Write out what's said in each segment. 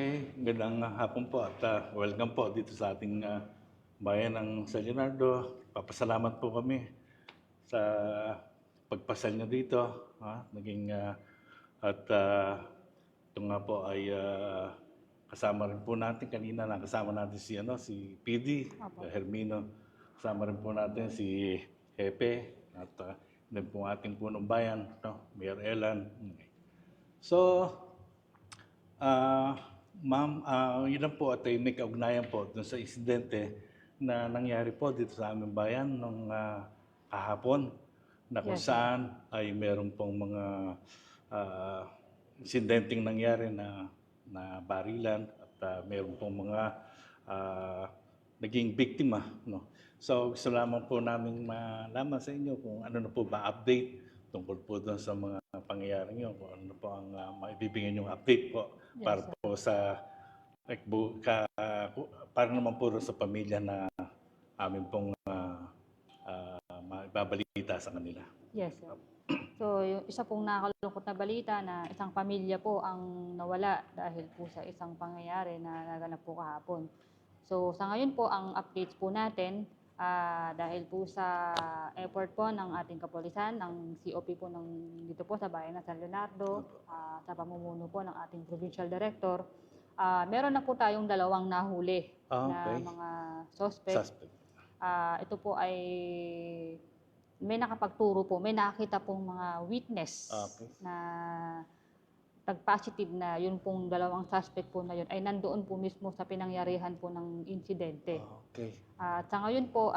Okay, magandang hapon po at welcome po dito sa ating bayan ng San Leonardo. Papasalamat po kami sa pagpasal niyo dito. Naging at ito nga po ay kasama rin po natin kanina nakasama natin si PD Hermino. Kasama rin po natin si Hepe at din po ating punong bayan, Mayor Elan. So, ma'am, yun lang po at may kaugnayan po dun sa insidente na nangyari po dito sa aming bayan nung kahapon na kung saan ay meron pong mga insidenteng nangyari na barilan at meron pong mga naging biktima. No? So gusto lamang po namin malaman sa inyo kung ano na po ba update tungkol po doon sa mga pangyayari nyo, kung ano po ang maibibigyan yung update po para po sa para naman po sa pamilya na amin pong maibabalita sa kanila. Yes, sir. So, yung isa pong nakakalungkot na balita na isang pamilya po ang nawala dahil po sa isang pangyayari na naganap po kahapon. So, sa ngayon po, ang updates po natin, dahil po sa effort po ng ating kapulisan, ng COP po dito po sa bayan ng San Leonardo, sa pamumuno po ng ating provincial director, meron na po tayong 2 nahuli na mga suspect. Ito po ay may nakapagturo po, may nakakita pong mga witness na nag-positive na yun pong 2 suspect po na yun ay nandoon po mismo sa pinangyarihan po ng insidente. At sa ngayon po,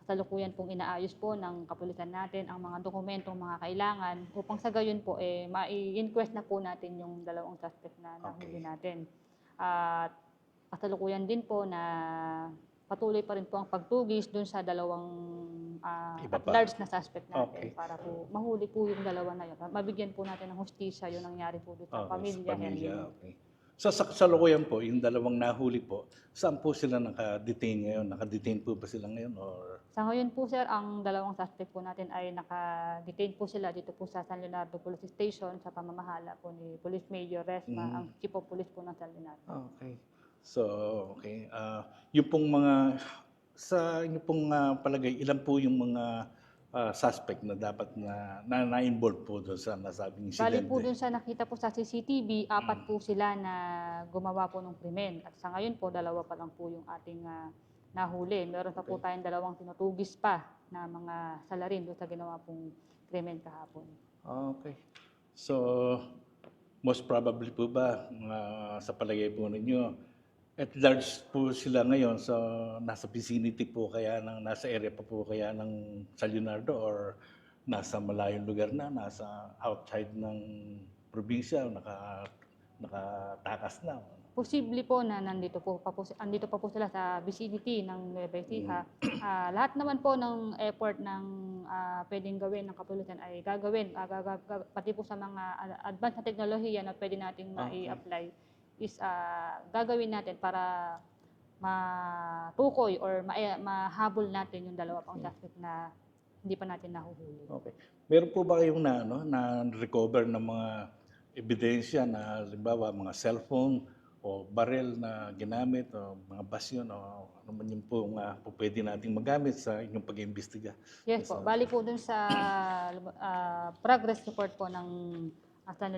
kasalukuyan pong inaayos po ng kapulisan natin ang mga dokumentong mga kailangan upang sa gayon po mai-inquest na po natin yung 2 suspect na nahuli natin. At kasalukuyan din po na patuloy pa rin po ang pagtugis dun sa 2 at large na suspect natin para po mahuli po yung 2 na yun. Mabigyan po natin ng hustisya yung nangyari po dito sa pamilya. So sa kasalukuyan po, yung 2 nahuli po, saan po sila naka-detain ngayon? Naka-detain po ba sila ngayon? Or? Sa ngayon po sir, ang 2 suspect po natin ay naka-detain po sila dito po sa San Leonardo Police Station sa pamamahala po ni Police Major Resma, ang Chief of Police po ng San Leonardo. Okay. So, okay. Yung pong mga, sa inyo pong palagay, ilan po yung mga suspect na dapat na-involve po doon sa nasabing insidente? Bali po doon sa nakita po sa CCTV, 4 po sila na gumawa po ng krimen. At sa ngayon po, 2 pa lang po yung ating nahuli. Meron pa po tayong 2 tinutugis pa na mga salarin doon sa ginawa pong krimen kahapon. Okay. So, most probably po ba, sa palagay po ninyo, at large po sila ngayon, so nasa vicinity po kaya nasa area pa po kaya ng San Leonardo or nasa malayong lugar na, nasa outside ng probinsya, nakatakas na? Posible po na andito pa po sila sa vicinity ng Nueva Ecija. Lahat naman po ng effort ng pwedeng gawin ng kapulisan ay gagawin. Pati po sa mga advanced na teknolohiya na pwede nating mai-apply is gagawin natin para matukoy or mahabol natin yung 2 pang suspect na hindi pa natin nahuhuli. Okay. Meron po ba kayong na-recover ng mga ebidensya na halimbawa mga cellphone o barel na ginamit o mga basyon o ano man yun po pwede nating magamit sa inyong pag-iimbestiga? Yes po. Bali po dun sa progress report po ng San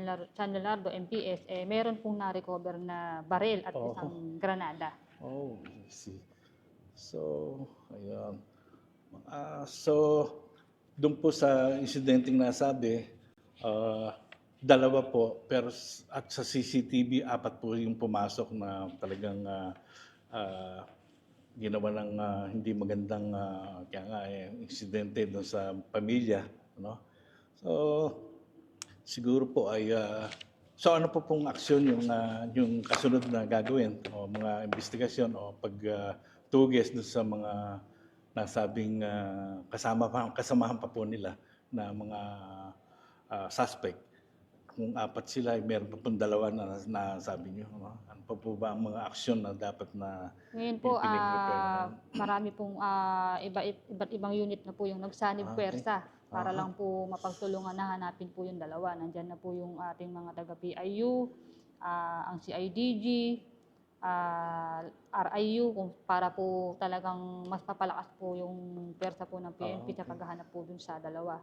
Leonardo MPS, meron pong na-recover na baril at isang granada. Oh, I see. So, ayun. So, doon po sa insidenteng nasabi, 2 po, pero at sa CCTV, 4 po yung pumasok na talagang ginawa ng hindi magandang insidente doon sa pamilya. No? So, siguro po ay so ano po pong aksyon yung kasunod na gagawin o mga investigasyon o pagtugis doon sa mga nasabing kasamahan pa po nila na mga suspect? Kung 4 sila, meron pa pong 2 na nasabi nyo. Ano pa po ba ang mga aksyon na dapat na ngayon po, marami pong iba't ibang unit na po yung nagsanib puwersa para lang po mapagtulungan na hanapin po yung 2. Nandyan na po yung ating mga taga-PIU, ang CIDG, RIU, kung para po talagang mas papalakas po yung pwersa po ng PNP sa paghahanap po dun sa dalawa.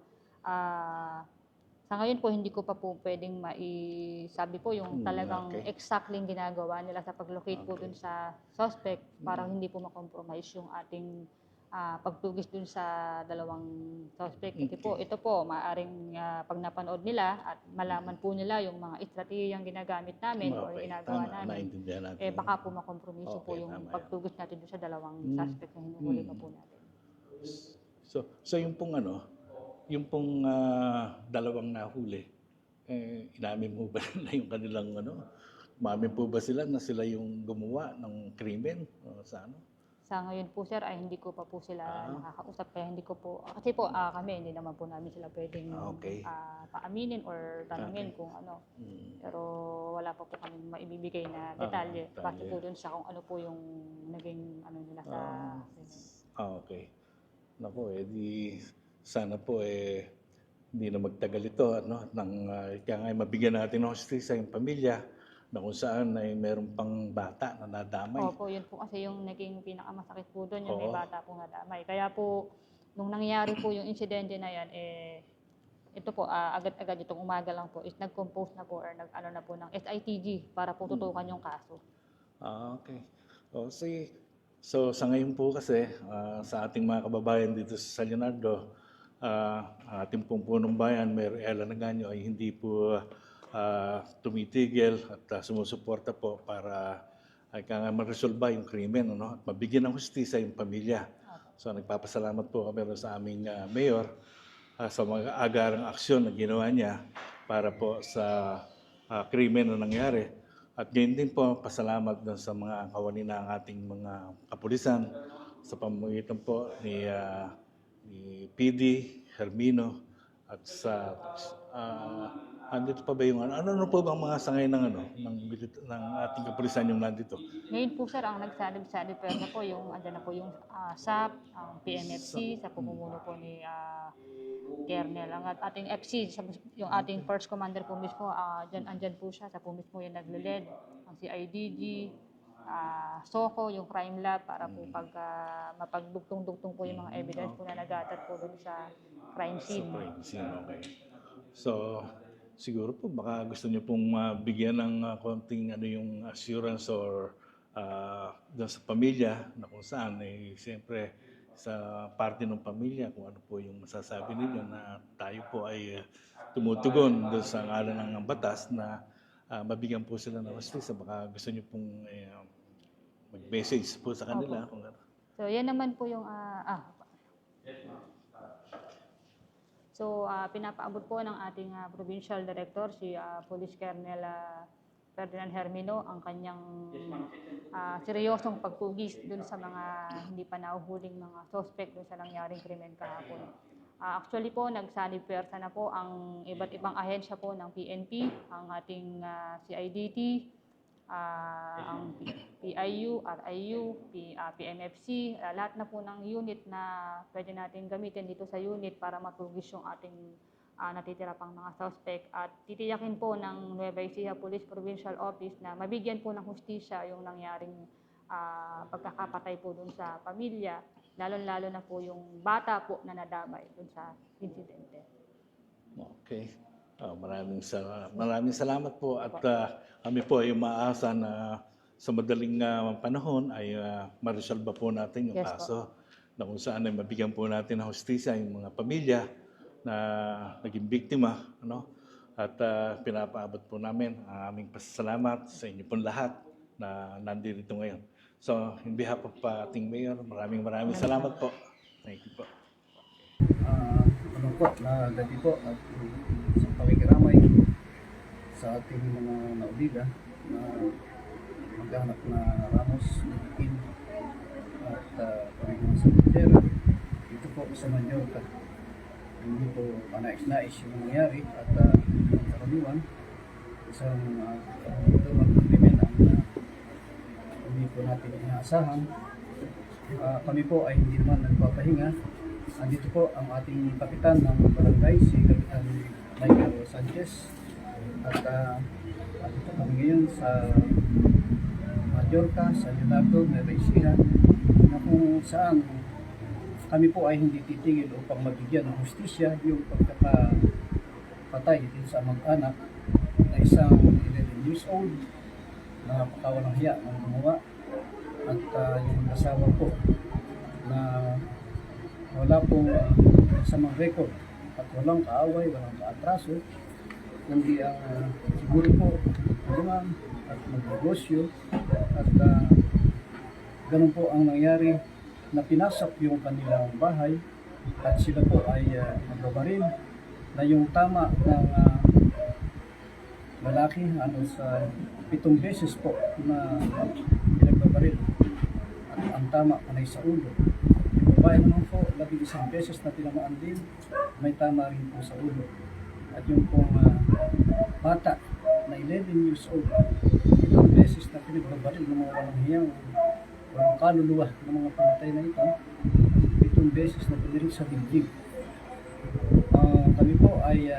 Sa ngayon po, hindi ko pa po pwedeng maisabi po yung talagang exactly ginagawa nila sa pag-locate po dun sa suspect para hindi po makompromise yung ating pagtugis dun sa dalawang suspect. Ito po, maaaring pag napanood nila at malaman po nila yung mga estratehiyang ginagamit namin o ginagawa namin, baka po makompromiso po yung pagtugis natin dun sa dalawang suspect na hinuhuli pa po natin. So yung pong yung pong dalawang nahuli, inamin mo ba na yung kanilang umamin po ba sila na sila yung gumawa ng krimen sa Sa ngayon po sir ay hindi ko pa po sila nakakausap kaya hindi ko po kasi po kami hindi naman po namin sila pwedeng paaminin or tanungin kung ano. Pero wala pa po kami maibibigay na detalye base po dun sa kung ano po yung naging nila sa okay. Naku, di sana po hindi na magtagal ito kaya nga mabigyan natin ng hustisya yung pamilya na kung saan ay meron pang bata na nadamay. Opo, yun po kasi yung naging pinakamasakit po doon, yung may bata po nadamay. Kaya po, nung nangyari po yung insidente na yan, ito po, agad-agad itong umaga lang po, is nag-compose na po or nag-ano na po ng SITG para po tutukan yung kaso. Okay. So sa ngayon po kasi, sa ating mga kababayan dito sa San Leonardo, ating pong punong bayan, Mayor Ella Naganyo, ay hindi po tumitigil at sumusuporta po para ma-resolve yung krimen at mabigyan ng hustisya yung pamilya. So nagpapasalamat po kami sa aming mayor sa mga agarang aksyon na ginawa niya para po sa krimen na nangyari. At ngayon din po pasalamat dun sa mga kawani ng ating mga kapulisan sa pamamagitan po ni PD, Hermino at sa andito pa ba yung ano po bang mga sangay ng ng ating kapulisan yung nandito? Ngayon po sir, ang nagsalib-salib pero po yung andyan na po yung SAP, ang PMFC sa pamumuno po ni Kernel. Ang ating FC, yung ating first commander po mismo, andyan po siya, sa po mismo yung nagle-lead, ang CIDG, SOCO, yung crime lab, para po pag mapagdugtong-dugtong po yung mga evidence po na nagatat po doon sa crime scene. Okay. So, siguro po baka gusto niyo pong mabigyan ng konting yung assurance or doon sa pamilya na kung saan siyempre sa parte ng pamilya kung ano po yung masasabi ninyo na tayo po ay tumutugon doon sa ngalan ng batas na mabigyan po sila ng hustisya. Baka gusto niyo pong mag-message po sa kanila. Kung So, yan naman po yung pinapaabot po ng ating provincial director, si Police Colonel Ferdinand Hermino, ang kanyang seryosong pagtugis dun sa mga hindi pa nahuhuling mga suspect dun sa nangyaring krimen kahapon. Actually po, nagsalib-pwersa na po ang iba't ibang ahensya po ng PNP, ang ating CIDT, ang PIU, RIU, PMFC, lahat na po ng unit na pwede natin gamitin dito sa unit para matugis yung ating natitira pang mga suspect. At titiyakin po ng Nueva Ecija Police Provincial Office na mabigyan po ng hustisya yung nangyaring pagkakapatay po dun sa pamilya, lalo-lalo na po yung bata po na nadamay dun sa insidente. Okay. Maraming salamat po at kami po ay umaasa na sa madaling panahon ay ma-resolve po natin yung kaso na kung saan ay mabigyan po natin ng hustisya yung mga pamilya na naging biktima, at pinapaabot po namin ang aming pasasalamat sa inyo pong lahat na nandito ngayon. So, in behalf of ating mayor, maraming salamat po. Thank you po. Malungkot na gabi po at isang pakikiramay sa ating mga nauliga na maghanap na Ramos, Nitikin at Panginoon sa Putera. Ito po sa Mallorca. Hindi po nais yung nangyari at karaniwan isang kamunduman ng krimen ang hindi po natin inaasahan. Kami po ay hindi naman nagpapahinga. Andito po ang ating kapitan ng barangay, si Kapitan Michael Sanchez, at At ito kami ngayon sa Mallorca, sa Leonardo, Nueva Ecija, na kung saan kami po ay hindi titigil upang mabigyan ng hustisya yung pagkakapatay din sa mag-anak na isang 11 years old na napakawalang hiya ng gumawa at yung asawa po na wala pong masamang record at walang kaaway, walang kaatraso, kundi ang siguro po tulungan at magnegosyo at ganun po ang nangyari na pinasok yung kanilang bahay at sila po ay nagbabaril na yung tama ng lalaki sa 7 beses po na pinagbabaril at ang tama ay sa ulo. Yung babae naman po 11 beses na tinamaan din, may tama rin po sa ulo. At yung pong bata na 11 years old, 7 beses na pinagbabaril ng mga walang hiyang walang kaluluwa ng mga pinatay na ito, 7 beses na pinirik sa dibdib. Kami po ay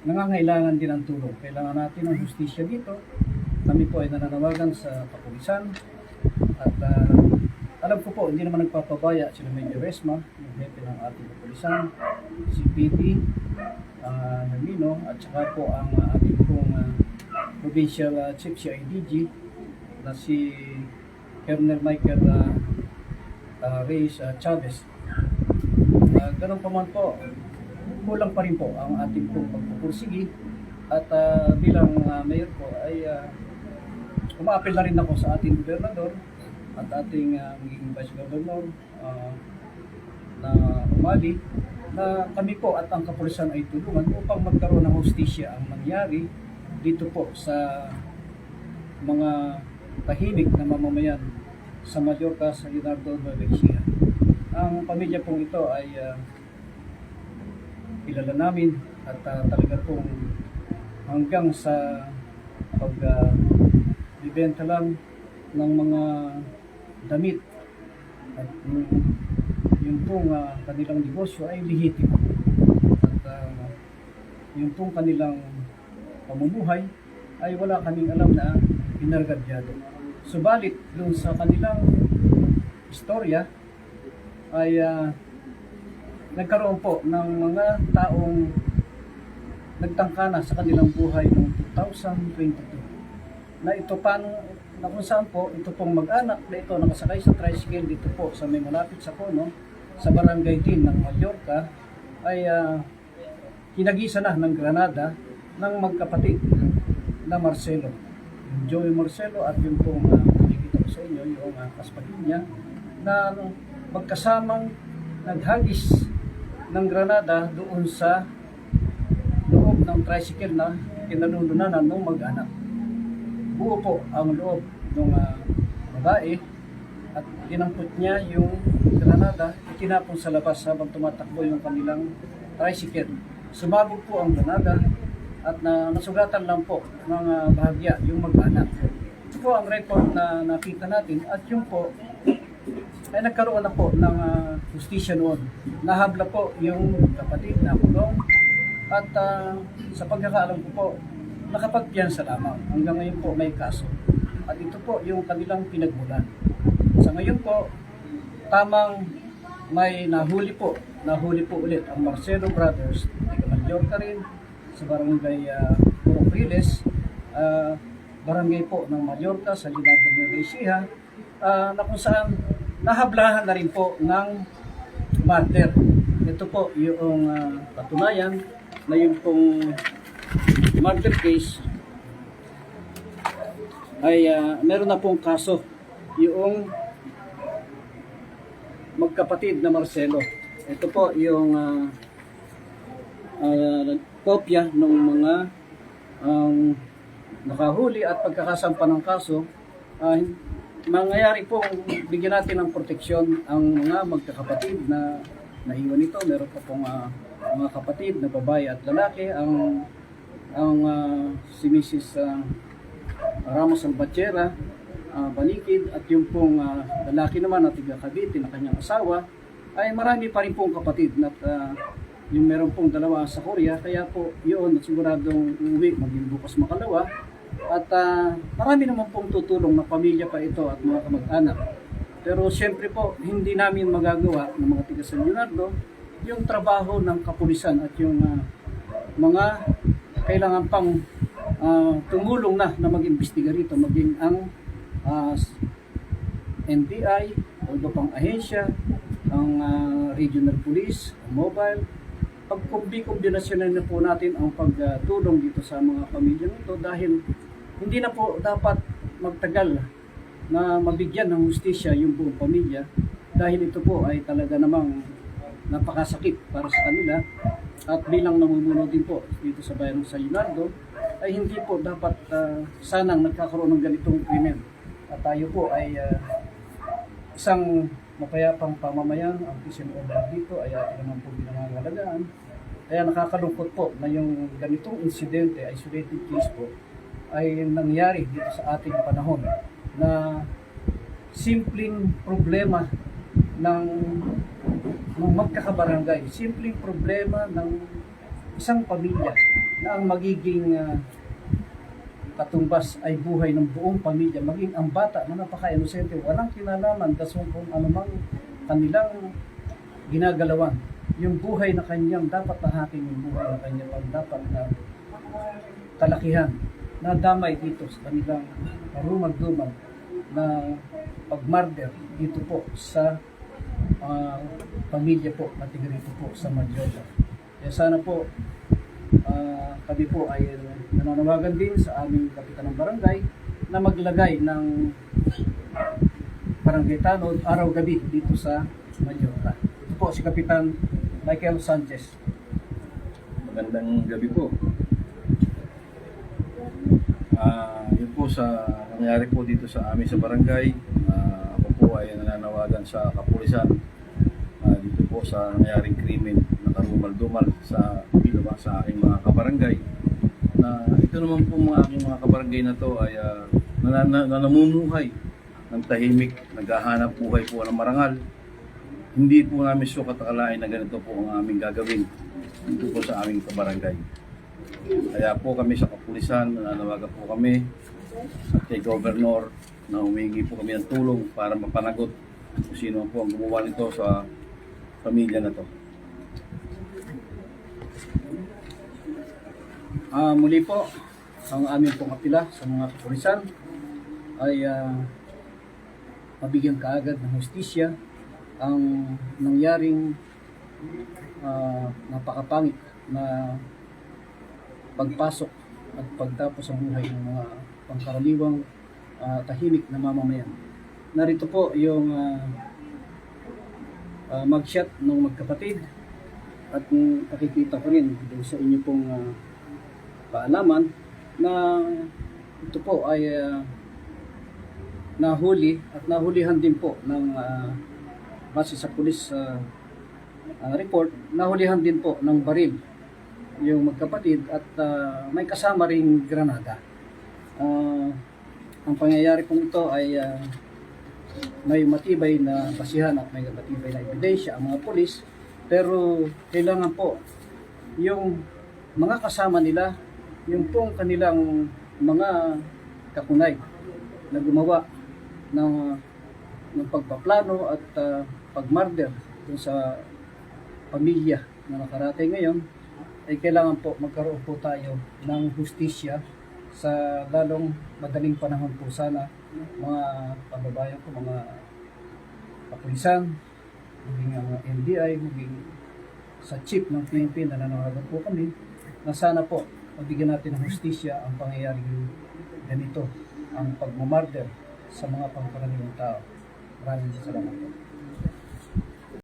nangangailangan din ng tulong. Kailangan natin ng hustisya dito. Kami po ay nananawagan sa kapulisan at alam ko po, hindi naman nagpapabaya sila Major Resma, yung hepe ng ating kapulisan, si PD, Namino, at saka po ang ating pong Provincial Chief CIDG na si Colonel Michael Reyes Chavez. Ganun pa man po, kulang pa rin po ang ating pong pagpupursigi at bilang mayor po ay umaapil na rin ako sa ating gobernador at ating magiging vice governor na umali na kami po at ang kapulisan ay tulungan upang magkaroon ng hustisya ang nangyari dito po sa mga tahimik na mamamayan sa Mallorca, sa Leonardo, Nueva Ecija. Ang pamilya pong ito ay kilala namin at talaga pong hanggang sa pagbibenta lang ng mga damit at yung pong kanilang negosyo ay lihitimo at yung pong kanilang pamumuhay ay wala kaming alam na pinargadyado. Subalit doon sa kanilang istorya ay nagkaroon po ng mga taong nagtangka na sa kanilang buhay noong 2022 na ito na kung saan po ito pong mag-anak na ito nakasakay sa tricycle dito po sa may malapit sa Cono sa Barangay Din ng Mallorca ay kinagisa na ng granada ng magkapatid na Marcelo, yung Joey Marcelo at yung pong nakikita ko sa inyo yung kaspatid niya na magkasamang naghagis ng granada doon sa loob ng tricycle na kinalulunanan ng mag-anak. Buo po ang loob ng babae at dinampot niya yung granada, itinapon sa labas habang tumatakbo yung kanilang tricycle. Sumabog po ang granada at nasugatan lang po ng bahagya yung mag-anak. Ito po ang record na nakita natin at yung po ay nagkaroon na po ng hustisya noon. Nahabla po yung kapatid na kulong at sa pagkakaalam ko po, nakapagpiyansa lamang. Hanggang ngayon po may kaso. At ito po yung kanilang pinagmulan. Sa ngayon po, tamang may nahuli po ulit ang Marcelo Brothers, taga Mallorca rin, sa barangay Poropriles, barangay po ng Mallorca sa Leonardo, Nueva Ecija, na kung saan nahablahan na rin po ng murder. Ito po yung patunayan na yung pong murder case ay meron na pong kaso yung magkapatid na Marcelo. Ito po yung kopya ng mga nakahuli at pagkakasampa ng kaso. Mangyayari po bigyan natin ng proteksyon ang mga magkakapatid na naiwan ito. Meron po pong mga kapatid na babae at lalaki. Ang si Mrs. Ramos Albatera, Balikid, at yung pong lalaki naman na tiga Cavite na kanyang asawa, ay marami pa rin pong kapatid na yung meron pong dalawa sa Korea, kaya po yun, siguradong uuwi, maging bukas makalawa. At marami naman pong tutulong na pamilya pa ito at mga kamag-anak. Pero siyempre po, hindi namin magagawa ng mga tiga San Leonardo yung trabaho ng kapulisan at yung mga kailangan pang tumulong na mag-imbestiga rito, maging ang NBI o iba pang ahensya, ang regional police, ang mobile. Pagkumbi-kombinasyonan na po natin ang pagtulong dito sa mga pamilya nito dahil hindi na po dapat magtagal na mabigyan ng hustisya yung buong pamilya dahil ito po ay talaga namang napakasakit para sa kanila at bilang namumuno din po dito sa bayan ng San Leonardo ay hindi po dapat sanang nagkakaroon ng ganitong krimen at tayo po ay isang mapayapang pamamayan. Ang peace and order dito ay ating naman po pinangangalagaan. Kaya nakakalungkot po na yung ganitong insidente, isolated case po, ay nangyari dito sa ating panahon na simpleng problema ng magkakabarangay, simpleng problema ng isang pamilya na ang magiging katumbas ay buhay ng buong pamilya, maging ang bata na napaka-inosente, walang kinalaman dasong kung anumang kanilang ginagalawan. Yung buhay na kanyang dapat nahatin, yung buhay na kanyang dapat na kalakihan, na damay dito sa kanilang rumag-dumag na pag-murder dito po sa pamilya po na tiga rito po sa Madyola. Kaya sana po kami po ay nananawagan din sa aming kapitan ng barangay na maglagay ng barangay tanod araw-gabi dito sa Madyola. Ito po si Kapitan Michael Sanchez. Magandang gabi po. Yun po sa nangyari po dito sa amin sa barangay. Ako po ay nananawagan sa kapulisan dito po sa nangyaring krimen na karumal-dumal sa sa aking mga kabarangay. Na ito naman po mga aking mga kabarangay na to ay namumuhay ng tahimik, naghahanap buhay po ng marangal. Hindi po namin sukat akalain na ganito po ang aming gagawin dito po sa aming kabarangay. Kaya po kami sa kapulisan, nananawagan po kami at kay Governor na humingi po kami ng tulong para mapanagot kung sino po ang gumawa nito sa pamilya na to. Muli po, ang aming pong apila sa mga kapulisan ay mabigyan kaagad ng hustisya ang nangyaring napakapangit na pagpasok at pagtapos ang buhay ng mga pangkaraniwang tahimik na mamamayan. Narito po yung mugshot ng magkapatid at nakikita ko rin dito sa inyo pong paalaman na ito po ay nahuli at nahulihan din po ng base sa police report, nahulihan din po ng baril yung magkapatid at may kasama ring granada. Ang pangyayari pong ito ay may matibay na basihan at may matibay na ebidensya ang mga pulis, pero kailangan po yung mga kasama nila, yung pong kanilang mga kakunay na gumawa ng pagpaplano at pagmurder dun sa pamilya na nakaratay ngayon, ay kailangan po magkaroon po tayo ng hustisya sa lalong madaling panahon po sana, mga kababayan ko, mga kapulisan, maging ang NBI, maging sa chief ng PNP na nananawagan po kami na sana po mabigyan natin ng hustisya ang pangyayaring ganito, ang pagmamurder sa mga pangkaraniwang tao. Maraming salamat po.